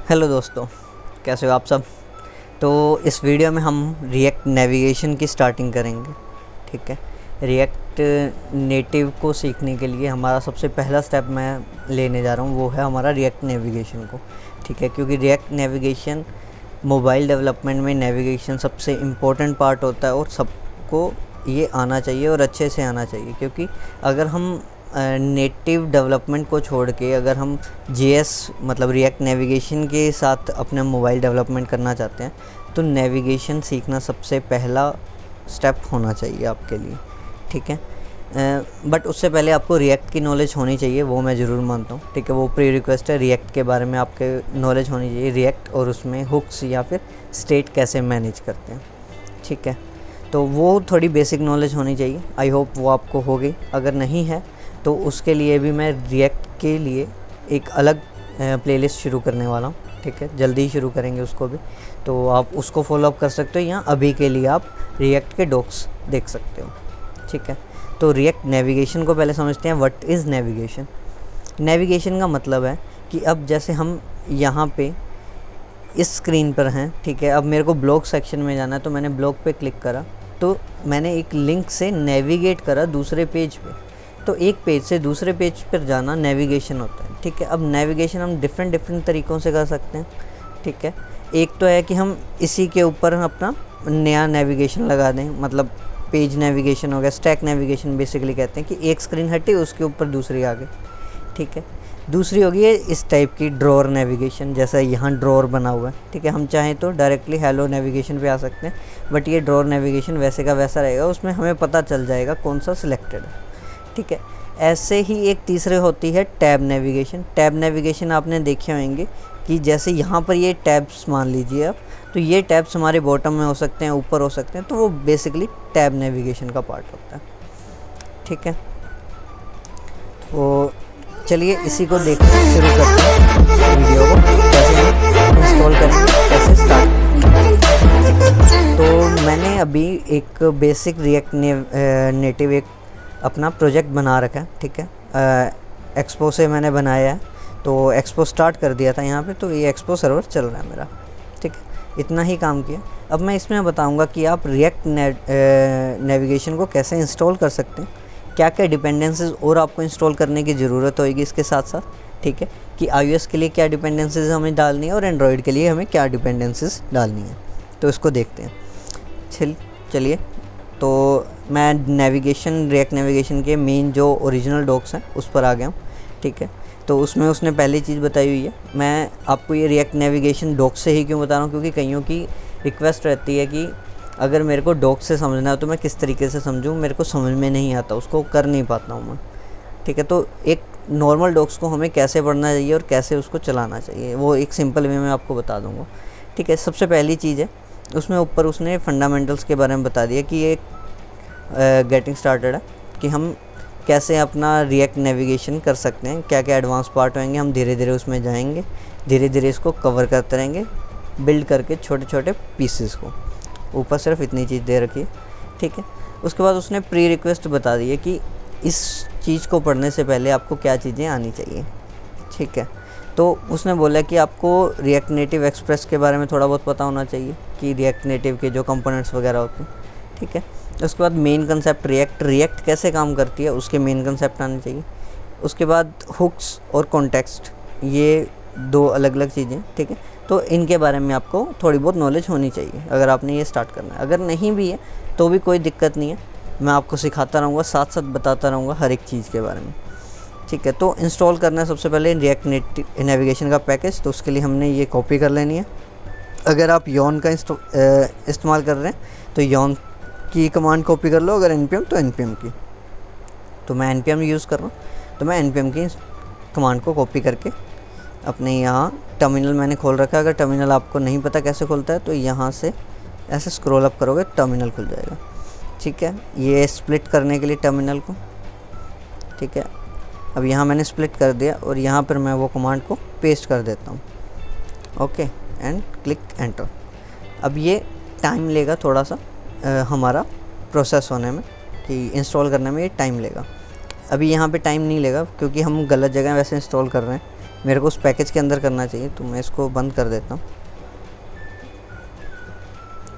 Hello दोस्तों, कैसे हो आप सब। तो इस वीडियो में हम रिएक्ट नेविगेशन की स्टार्टिंग करेंगे। ठीक है, रिएक्ट नेटिव को सीखने के लिए हमारा सबसे पहला स्टेप मैं लेने जा रहा हूँ, वो है हमारा रिएक्ट नेविगेशन को। ठीक है, क्योंकि रिएक्ट नेविगेशन मोबाइल डेवलपमेंट में नेविगेशन सबसे इम्पोर्टेंट पार्ट होता है और सबको ये आना चाहिए और अच्छे से आना चाहिए। क्योंकि अगर हम नेटिव डेवलपमेंट को छोड़ के अगर हम जीएस मतलब रिएक्ट नेविगेशन के साथ अपने मोबाइल डेवलपमेंट करना चाहते हैं तो नेविगेशन सीखना सबसे पहला स्टेप होना चाहिए आपके लिए। ठीक है, बट उससे पहले आपको रिएक्ट की नॉलेज होनी चाहिए, वो मैं ज़रूर मानता हूँ। ठीक है, वो प्री रिक्वेस्ट है, रिएक्ट के बारे में आपके नॉलेज होनी चाहिए, रिएक्ट और उसमें हुक्स या फिर स्टेट कैसे मैनेज करते हैं। ठीक है, तो वो थोड़ी बेसिक नॉलेज होनी चाहिए। आई होप वो आपको हो गई। अगर नहीं है तो उसके लिए भी मैं रिएक्ट के लिए एक अलग प्लेलिस्ट शुरू करने वाला हूँ। ठीक है, जल्दी ही शुरू करेंगे उसको भी, तो आप उसको फॉलो अप कर सकते हो या अभी के लिए आप रिएक्ट के डॉक्स देख सकते हो। ठीक है, तो रिएक्ट नेविगेशन को पहले समझते हैं। What is navigation. नेविगेशन का मतलब है कि अब जैसे हम यहाँ पे इस स्क्रीन पर हैं, ठीक है, अब मेरे को ब्लॉग सेक्शन में जाना है तो मैंने ब्लॉग पे क्लिक करा तो मैंने एक लिंक से नेविगेट करा दूसरे पेज पे। तो एक पेज से दूसरे पेज पर जाना नेविगेशन होता है। ठीक है, अब नेविगेशन हम डिफरेंट तरीक़ों से कर सकते हैं। ठीक है, एक तो है कि हम इसी के ऊपर अपना नया नेविगेशन लगा दें, मतलब पेज नेविगेशन हो गया, स्टैक नेविगेशन बेसिकली कहते हैं कि एक स्क्रीन हटी उसके ऊपर दूसरी आ गई। ठीक है, दूसरी होगी है इस टाइप की ड्रॉअर नेविगेशन, जैसा यहाँ ड्रॉअर बना हुआ है। ठीक है, हम चाहें तो डायरेक्टली हेलो नेविगेशन पे आ सकते हैं, बट ये ड्रॉअर नेविगेशन वैसे का वैसा रहेगा, उसमें हमें पता चल जाएगा कौन सा सिलेक्टेड है। ठीक है, ऐसे ही एक तीसरे होती है टैब नेविगेशन। टैब नेविगेशन आपने देखे होंगे कि जैसे यहाँ पर ये टैब्स मान लीजिए आप, तो ये टैब्स हमारे बॉटम में हो सकते हैं, ऊपर हो सकते हैं, तो वो बेसिकली टैब नेविगेशन का पार्ट होता है। ठीक है, तो चलिए इसी को देखना शुरू करते हैं, वीडियो को कैसे इंस्टॉल करें, कैसे स्टार्ट। तो मैंने अभी एक बेसिक रिएक्ट नेटिव एक अपना प्रोजेक्ट बना रखा है। ठीक है, एक्सपो से मैंने बनाया है, तो एक्सपो स्टार्ट कर दिया था यहाँ पे, तो ये एक्सपो सर्वर चल रहा है मेरा। ठीक है, इतना ही काम किया। अब मैं इसमें बताऊँगा कि आप रिएक्ट नेविगेशन को कैसे इंस्टॉल कर सकते हैं, क्या क्या डिपेंडेंसीज और आपको इंस्टॉल करने की ज़रूरत होगी इसके साथ साथ। ठीक है, कि iOS के लिए क्या डिपेंडेंसीज हमें डालनी है और एंड्रॉयड के लिए हमें क्या डिपेंडेंसीज डालनी है, तो इसको देखते हैं। चलिए, तो मैं रिएक्ट नेविगेशन के मेन जो ओरिजिनल डॉक्स हैं उस पर आ गया हूँ। ठीक है, तो उसमें उसने पहली चीज़ बताई हुई है। मैं आपको ये रिएक्ट नेविगेशन डॉक से ही क्यों बता रहा हूँ, क्योंकि कईयों की रिक्वेस्ट रहती है कि अगर मेरे को डॉक से समझना है तो मैं किस तरीके से समझूँ, मेरे को समझ में नहीं आता, उसको कर नहीं पाता हूँ मैं। ठीक है, तो एक नॉर्मल डॉक्स को हमें कैसे पढ़ना चाहिए और कैसे उसको चलाना चाहिए, वो एक सिंपल वे में आपको बता दूँगा। ठीक है, सबसे पहली चीज़ है उसमें ऊपर उसने फंडामेंटल्स के बारे में बता दिया कि ये गेटिंग स्टार्टेड है, कि हम कैसे अपना रिएक्ट नेविगेशन कर सकते हैं, क्या क्या एडवांस पार्ट होंगे, हम धीरे धीरे उसमें जाएंगे, धीरे धीरे इसको कवर करते रहेंगे, बिल्ड करके छोटे छोटे पीसेस को। ऊपर सिर्फ इतनी चीज़ दे रखी है। ठीक है, उसके बाद उसने प्री रिक्वेस्ट बता दी है कि इस चीज़ को पढ़ने से पहले आपको क्या चीज़ें आनी चाहिए। ठीक है, तो उसने बोला कि आपको रिएक्ट नेटिव एक्सप्रेस के बारे में थोड़ा बहुत पता होना चाहिए कि रिएक्ट नेटिव के जो कंपोनेंट्स वगैरह होते हैं। ठीक है, उसके बाद मेन कंसेप्ट रिएक्ट कैसे काम करती है उसके मेन कंसेप्ट आने चाहिए। उसके बाद हुक्स और कॉन्टेक्स्ट, ये दो अलग अलग चीज़ें। ठीक है, तो इनके बारे में आपको थोड़ी बहुत नॉलेज होनी चाहिए अगर आपने ये स्टार्ट करना है। अगर नहीं भी है तो भी कोई दिक्कत नहीं है, मैं आपको सिखाता रहूँगा, साथ साथ बताता रहूँगा हर एक चीज़ के बारे में। ठीक है, तो इंस्टॉल करना है सबसे पहले रिएक्ट नेविगेशन का पैकेज, तो उसके लिए हमने ये कॉपी कर लेनी है। अगर आप यॉन का इस्तेमाल कर रहे हैं तो यॉन की कमांड कॉपी कर लो, अगर npm तो npm की। तो मैं npm यूज़ कर रहा हूँ, तो मैं npm की कमांड को कॉपी करके अपने यहाँ टर्मिनल मैंने खोल रखा है। अगर टर्मिनल आपको नहीं पता कैसे खुलता है तो यहाँ से ऐसे स्क्रॉल अप करोगे, टर्मिनल खुल जाएगा। ठीक है, ये स्प्लिट करने के लिए टर्मिनल को। ठीक है, अब यहाँ मैंने स्प्लिट कर दिया और यहाँ पर मैं वो कमांड को पेस्ट कर देता हूँ। Okay, and click enter. अब ये टाइम लेगा थोड़ा सा हमारा प्रोसेस होने में, कि इंस्टॉल करने में ये टाइम लेगा। अभी यहाँ पे टाइम नहीं लेगा क्योंकि हम गलत जगह वैसे इंस्टॉल कर रहे हैं, मेरे को उस पैकेज के अंदर करना चाहिए, तो मैं इसको बंद कर देता हूँ।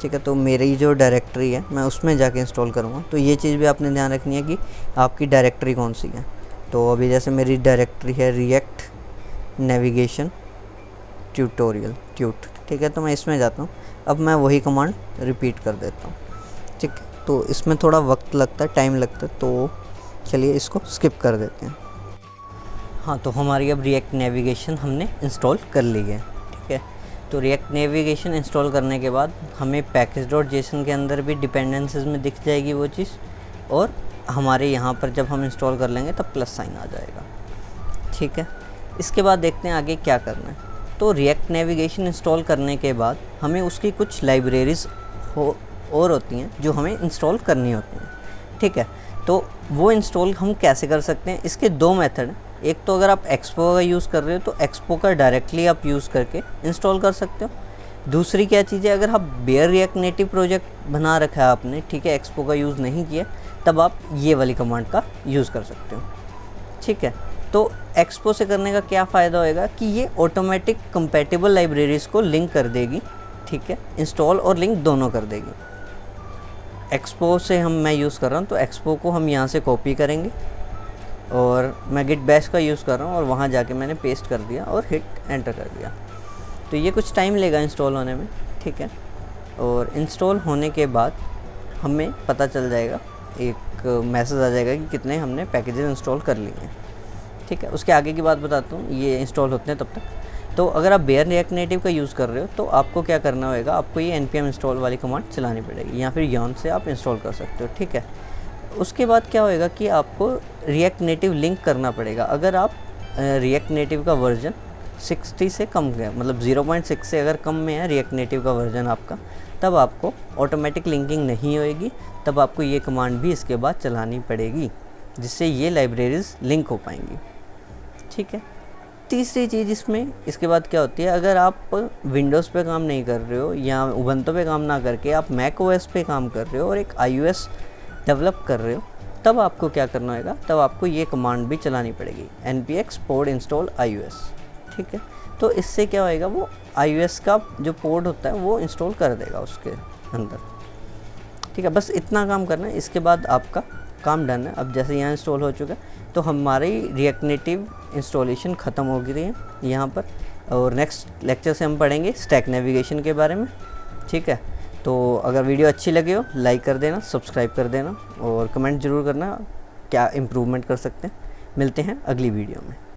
ठीक है, तो मेरी जो डायरेक्टरी है मैं उसमें जाके इंस्टॉल करूँगा। तो ये चीज़ भी आपने ध्यान रखनी है कि आपकी डायरेक्टरी कौन सी है। तो अभी जैसे मेरी डायरेक्टरी है रिएक्ट नेविगेशन ट्यूटोरियल ट्यूट, ठीक है, तो मैं इसमें जाता हूँ। अब मैं वही कमांड रिपीट कर देता हूँ। ठीक है, तो इसमें थोड़ा वक्त लगता है, टाइम लगता है, तो चलिए इसको स्किप कर देते हैं। हाँ, तो हमारी अब रिएक्ट नेविगेशन हमने इंस्टॉल कर ली है। ठीक है, तो रिएक्ट नेविगेशन इंस्टॉल करने के बाद हमें पैकेज.json के अंदर भी डिपेंडेंसीज में दिख जाएगी वो चीज़, और हमारे यहाँ पर जब हम इंस्टॉल कर लेंगे तब प्लस साइन आ जाएगा। ठीक है, इसके बाद देखते हैं आगे क्या करना है। तो रिएक्ट नेविगेशन इंस्टॉल करने के बाद हमें उसकी कुछ लाइब्रेरीज़ और होती हैं जो हमें इंस्टॉल करनी होती हैं। ठीक है, तो वो इंस्टॉल हम कैसे कर सकते हैं, इसके दो मेथड हैं। एक तो अगर आप एक्सपो का यूज़ कर रहे हो तो एक्सपो का डायरेक्टली आप यूज़ करके इंस्टॉल कर सकते हो। दूसरी क्या चीज़ है, अगर आप बेयर रिएक्ट नेटिव प्रोजेक्ट बना रखा है आपने, ठीक है, एक्सपो का यूज़ नहीं किया, तब आप ये वाली कमांड का यूज़ कर सकते हो। ठीक है, तो एक्सपो से करने का क्या फ़ायदा होएगा कि ये ऑटोमेटिक कंपैटिबल लाइब्रेरीज़ को लिंक कर देगी। ठीक है, इंस्टॉल और लिंक दोनों कर देगी। एक्सपो से मैं यूज़ कर रहा हूँ, तो एक्सपो को हम यहाँ से कॉपी करेंगे, और मैं गिट बैश का यूज़ कर रहा हूँ और वहाँ जाके मैंने पेस्ट कर दिया और हिट एंटर कर दिया। तो ये कुछ टाइम लेगा इंस्टॉल होने में। ठीक है, और इंस्टॉल होने के बाद हमें पता चल जाएगा, एक मैसेज आ जाएगा कि कितने हमने पैकेजेस इंस्टॉल कर लिए हैं। ठीक है, उसके आगे की बात बताता हूँ, ये इंस्टॉल होते हैं तब तक। तो अगर आप बेयर रिएक्ट नेटिव का यूज़ कर रहे हो तो आपको क्या करना होगा, आपको ये npm इंस्टॉल वाली कमांड चलानी पड़ेगी, या फिर yarn से आप इंस्टॉल कर सकते हो। ठीक है, उसके बाद क्या होएगा कि आपको रिएक्ट नेटिव लिंक करना पड़ेगा। अगर आप रिएक्ट नेटिव का वर्जन 60 से कम है, मतलब 0.6 से अगर कम में है रिएक्ट नेटिव का वर्जन आपका, तब आपको ऑटोमेटिक लिंकिंग नहीं होएगी, तब आपको ये कमांड भी इसके बाद चलानी पड़ेगी, जिससे ये लाइब्रेरीज़ लिंक हो पाएंगी। ठीक है, तीसरी चीज़ इसमें इसके बाद क्या होती है, अगर आप विंडोज़ पे काम नहीं कर रहे हो या उबंटू पे काम ना करके आप मैक ओएस पे काम कर रहे हो और एक iOS डेवलप कर रहे हो, तब आपको क्या करना होगा, तब आपको ये कमांड भी चलानी पड़ेगी, npx pod install iOS। ठीक है, तो इससे क्या होएगा, वो iOS का जो पोर्ट होता है वो इंस्टॉल कर देगा उसके अंदर। ठीक है, बस इतना काम करना है, इसके बाद आपका काम डन है। अब जैसे यहाँ इंस्टॉल हो चुका है, तो हमारी रिएक्ट नेटिव इंस्टॉलेशन ख़त्म हो गई है यहाँ पर, और नेक्स्ट लेक्चर से हम पढ़ेंगे स्टैक नेविगेशन के बारे में। ठीक है, तो अगर वीडियो अच्छी लगे हो लाइक कर देना, सब्सक्राइब कर देना, और कमेंट ज़रूर करना क्या इम्प्रूवमेंट कर सकते हैं। मिलते हैं अगली वीडियो में।